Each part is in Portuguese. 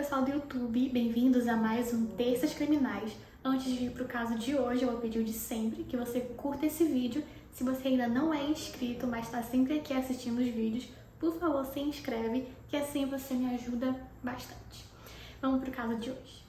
pessoal do YouTube, bem-vindos a mais um Terças Criminais. Antes de ir para o caso de hoje, eu vou pedir o de sempre, que você curta esse vídeo. Se você ainda não é inscrito, mas está sempre aqui assistindo os vídeos, por favor, se inscreve, que assim você me ajuda bastante. Vamos para o caso de hoje.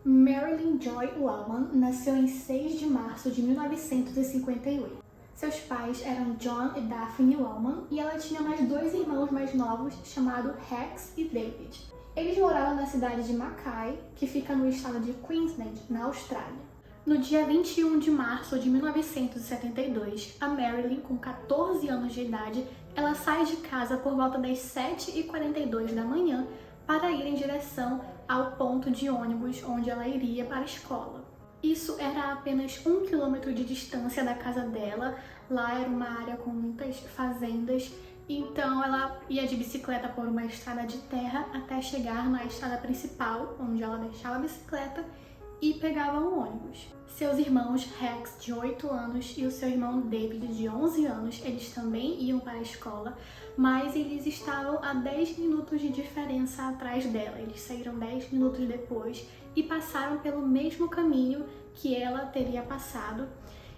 Marilyn Joy Wellman nasceu em 6 de março de 1958. Seus pais eram John e Daphne Wellman e ela tinha mais dois irmãos mais novos chamados Rex e David. Eles moravam na cidade de Mackay, que fica no estado de Queensland, na Austrália. No dia 21 de março de 1972, a Marilyn, com 14 anos de idade, ela sai de casa por volta das 7h42 da manhã para ir em direção ao ponto de ônibus onde ela iria para a escola. Isso era a apenas 1 quilômetro de distância da casa dela. Lá era uma área com muitas fazendas, então ela ia de bicicleta por uma estrada de terra até chegar na estrada principal, onde ela deixava a bicicleta e pegava um ônibus. Seus irmãos Rex, de 8 anos, e o seu irmão David, de 11 anos, eles também iam para a escola, mas eles estavam a 10 minutos de diferença atrás dela. Eles saíram 10 minutos depois e passaram pelo mesmo caminho que ela teria passado,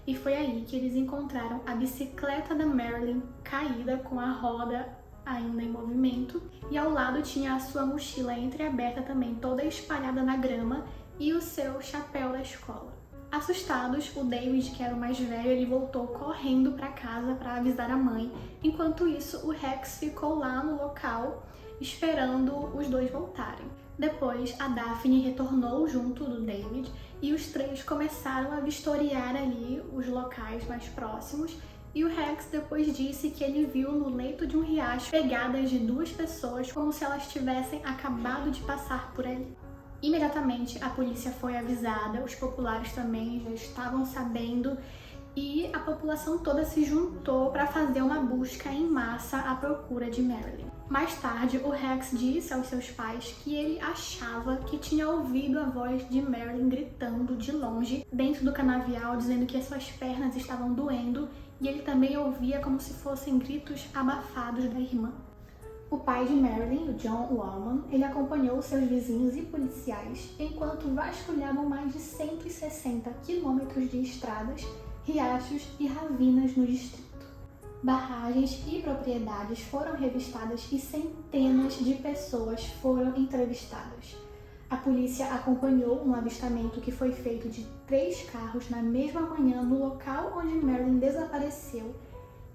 e foi aí que eles encontraram a bicicleta da Marilyn caída com a roda ainda em movimento, e ao lado tinha a sua mochila entreaberta também, toda espalhada na grama, e o seu chapéu da escola. Assustados, o David, que era o mais velho, ele voltou correndo para casa para avisar a mãe. Enquanto isso, o Rex ficou lá no local esperando os dois voltarem. Depois, a Daphne retornou junto do David e os três começaram a vistoriar ali os locais mais próximos. E o Rex depois disse que ele viu no leito de um riacho pegadas de duas pessoas como se elas tivessem acabado de passar por ali. Imediatamente a polícia foi avisada, os populares também já estavam sabendo e a população toda se juntou para fazer uma busca em massa à procura de Marilyn. Mais tarde, o Rex disse aos seus pais que ele achava que tinha ouvido a voz de Marilyn gritando de longe dentro do canavial, dizendo que as suas pernas estavam doendo, e ele também ouvia como se fossem gritos abafados da irmã. O pai de Marilyn, o John Wellman, ele acompanhou seus vizinhos e policiais enquanto vasculhavam mais de 160 quilômetros de estradas, riachos e ravinas no distrito. Barragens e propriedades foram revistadas e centenas de pessoas foram entrevistadas. A polícia acompanhou um avistamento que foi feito de 3 carros na mesma manhã no local onde Marilyn desapareceu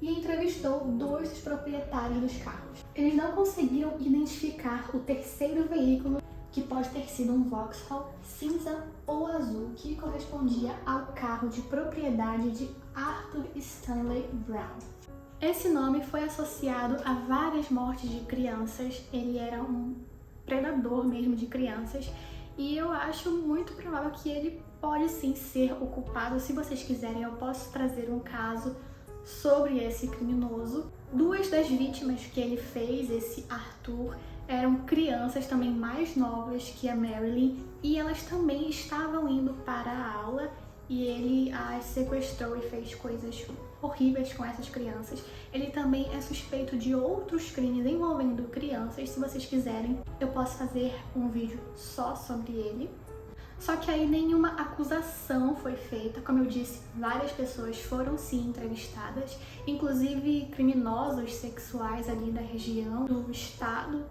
e entrevistou 2 dos proprietários dos carros. Eles não conseguiram identificar o terceiro veículo, que pode ter sido um Vauxhall cinza ou azul, que correspondia ao carro de propriedade de Arthur Stanley Brown. Esse nome foi associado a várias mortes de crianças. Ele era um predador mesmo de crianças, e eu acho muito provável que ele pode sim ser o culpado. Se vocês quiserem, eu posso trazer um caso sobre esse criminoso. 2 das vítimas que ele fez, esse Arthur, eram crianças também mais novas que a Marilyn, e elas também estavam indo para a aula, e ele as sequestrou e fez coisas horríveis com essas crianças. Ele também é suspeito de outros crimes envolvendo crianças. Se vocês quiserem, eu posso fazer um vídeo só sobre ele. Só que aí nenhuma acusação foi feita. Como eu disse, várias pessoas foram sim entrevistadas, inclusive criminosos sexuais ali da região, do estado,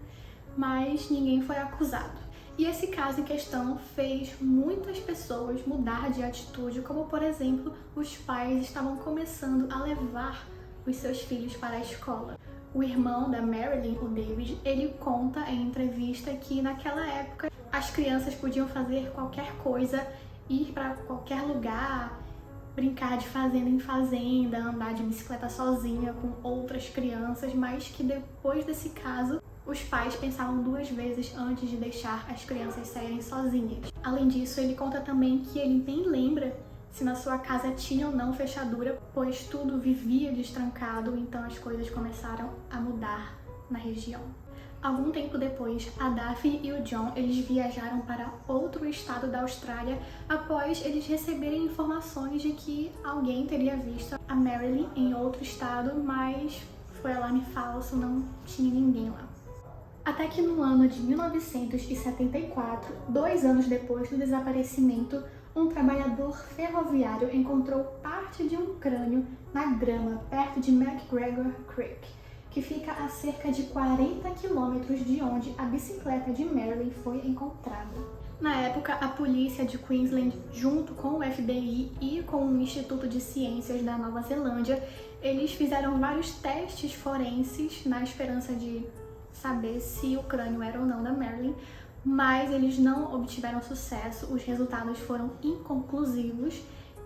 mas ninguém foi acusado. E esse caso em questão fez muitas pessoas mudar de atitude, como por exemplo, os pais estavam começando a levar os seus filhos para a escola. O irmão da Marilyn, o David, ele conta em entrevista que naquela época as crianças podiam fazer qualquer coisa, ir para qualquer lugar, brincar de fazenda em fazenda, andar de bicicleta sozinha com outras crianças, mas que depois desse caso os pais pensavam 2 vezes antes de deixar as crianças saírem sozinhas. Além disso, ele conta também que ele nem lembra se na sua casa tinha ou não fechadura, pois tudo vivia destrancado, então as coisas começaram a mudar na região. Algum tempo depois, a Daphne e o John eles viajaram para outro estado da Austrália após eles receberem informações de que alguém teria visto a Marilyn em outro estado, mas foi alarme falso, não tinha ninguém lá. Até que no ano de 1974, 2 anos depois do desaparecimento, um trabalhador ferroviário encontrou parte de um crânio na grama perto de McGregor Creek, que fica a cerca de 40 quilômetros de onde a bicicleta de Marilyn foi encontrada. Na época, a polícia de Queensland, junto com o FBI e com o Instituto de Ciências da Nova Zelândia, eles fizeram vários testes forenses na esperança de saber se o crânio era ou não da Marilyn, mas eles não obtiveram sucesso, os resultados foram inconclusivos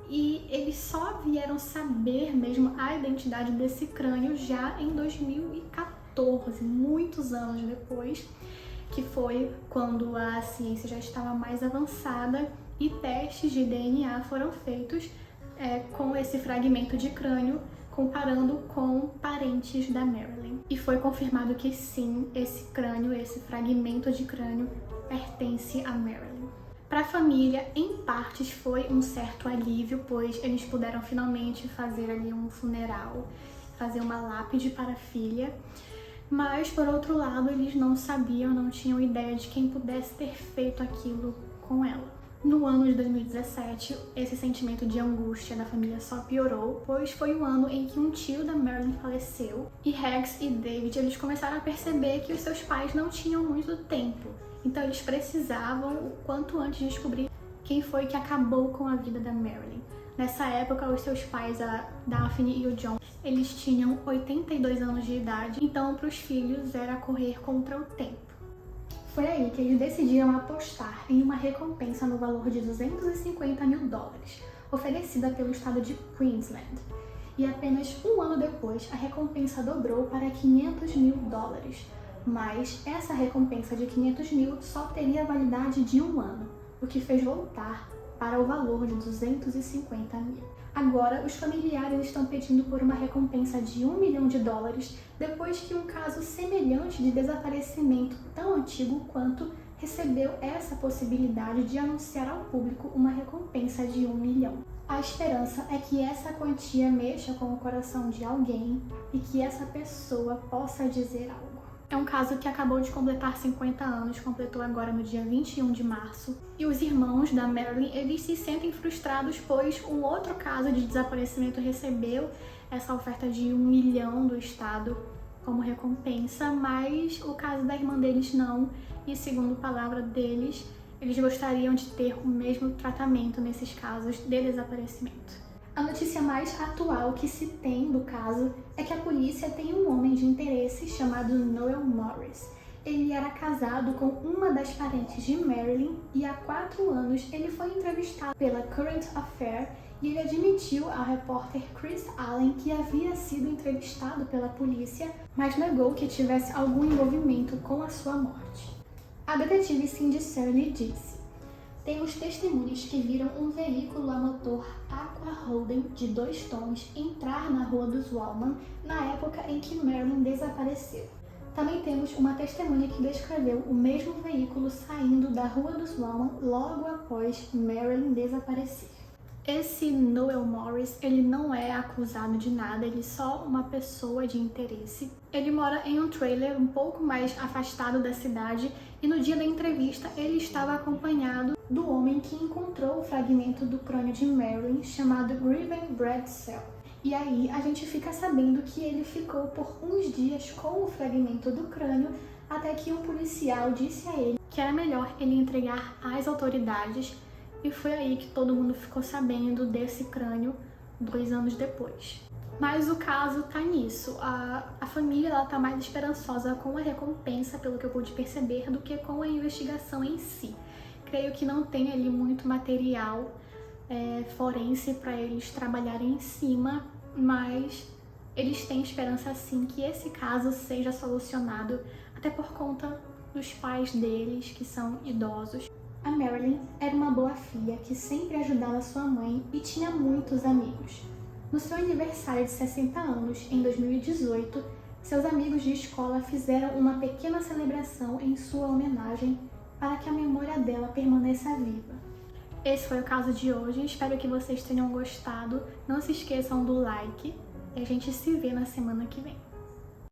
e eles só vieram saber mesmo a identidade desse crânio já em 2014, muitos anos depois, que foi quando a ciência já estava mais avançada e testes de DNA foram feitos com esse fragmento de crânio, comparando com parentes da Marilyn. E foi confirmado que sim, esse crânio, esse fragmento de crânio, pertence a Marilyn. Para a família, em partes, foi um certo alívio, pois eles puderam finalmente fazer ali um funeral, fazer uma lápide para a filha, mas por outro lado, eles não sabiam, não tinham ideia de quem pudesse ter feito aquilo com ela. No ano de 2017, esse sentimento de angústia da família só piorou, pois foi o ano em que um tio da Marilyn faleceu e Rex e David eles começaram a perceber que os seus pais não tinham muito tempo, então eles precisavam o quanto antes descobrir quem foi que acabou com a vida da Marilyn. Nessa época, os seus pais, a Daphne e o John, eles tinham 82 anos de idade, então para os filhos era correr contra o tempo. Foi aí que eles decidiram apostar em uma recompensa no valor de $250 mil, oferecida pelo estado de Queensland. E apenas um ano depois, a recompensa dobrou para $500 mil. Mas essa recompensa de 500 mil só teria validade de um ano, o que fez voltar para o valor de 250 mil. Agora, os familiares estão pedindo por uma recompensa de $1 milhão depois que um caso semelhante de desaparecimento tão antigo quanto recebeu essa possibilidade de anunciar ao público uma recompensa de $1 milhão. A esperança é que essa quantia mexa com o coração de alguém e que essa pessoa possa dizer algo. É um caso que acabou de completar 50 anos, completou agora no dia 21 de março. E os irmãos da Marilyn, eles se sentem frustrados, pois um outro caso de desaparecimento recebeu essa oferta de $1 milhão do estado como recompensa, mas o caso da irmã deles não, e segundo palavra deles, eles gostariam de ter o mesmo tratamento nesses casos de desaparecimento. A notícia mais atual que se tem do caso é que a polícia tem um homem de interesse chamado Noel Morris. Ele era casado com uma das parentes de Marilyn e há 4 anos ele foi entrevistado pela Current Affair e ele admitiu ao repórter Chris Allen que havia sido entrevistado pela polícia, mas negou que tivesse algum envolvimento com a sua morte. A detetive Cindy Shirley disse: "Temos testemunhas que viram um veículo a motor Aqua Holden de 2 tons entrar na Rua dos Wallman na época em que Marilyn desapareceu. Também temos uma testemunha que descreveu o mesmo veículo saindo da Rua dos Wallman logo após Marilyn desaparecer." Esse Noel Morris, ele não é acusado de nada, ele é só uma pessoa de interesse. Ele mora em um trailer um pouco mais afastado da cidade e no dia da entrevista ele estava acompanhado do homem que encontrou o fragmento do crânio de Marilyn, chamado Griven Bradsell. E aí a gente fica sabendo que ele ficou por uns dias com o fragmento do crânio até que um policial disse a ele que era melhor ele entregar às autoridades. E foi aí que todo mundo ficou sabendo desse crânio 2 anos depois. Mas o caso tá nisso. A família ela tá mais esperançosa com a recompensa, pelo que eu pude perceber, do que com a investigação em si. Creio que não tem ali muito material forense para eles trabalharem em cima, mas eles têm esperança sim que esse caso seja solucionado, até por conta dos pais deles, que são idosos. A Marilyn era uma boa filha que sempre ajudava sua mãe e tinha muitos amigos. No seu aniversário de 60 anos, em 2018, Seus amigos de escola fizeram uma pequena celebração em sua homenagem para que a memória dela permaneça viva. Esse foi o caso de hoje, espero que vocês tenham gostado. Não se esqueçam do like e a gente se vê na semana que vem.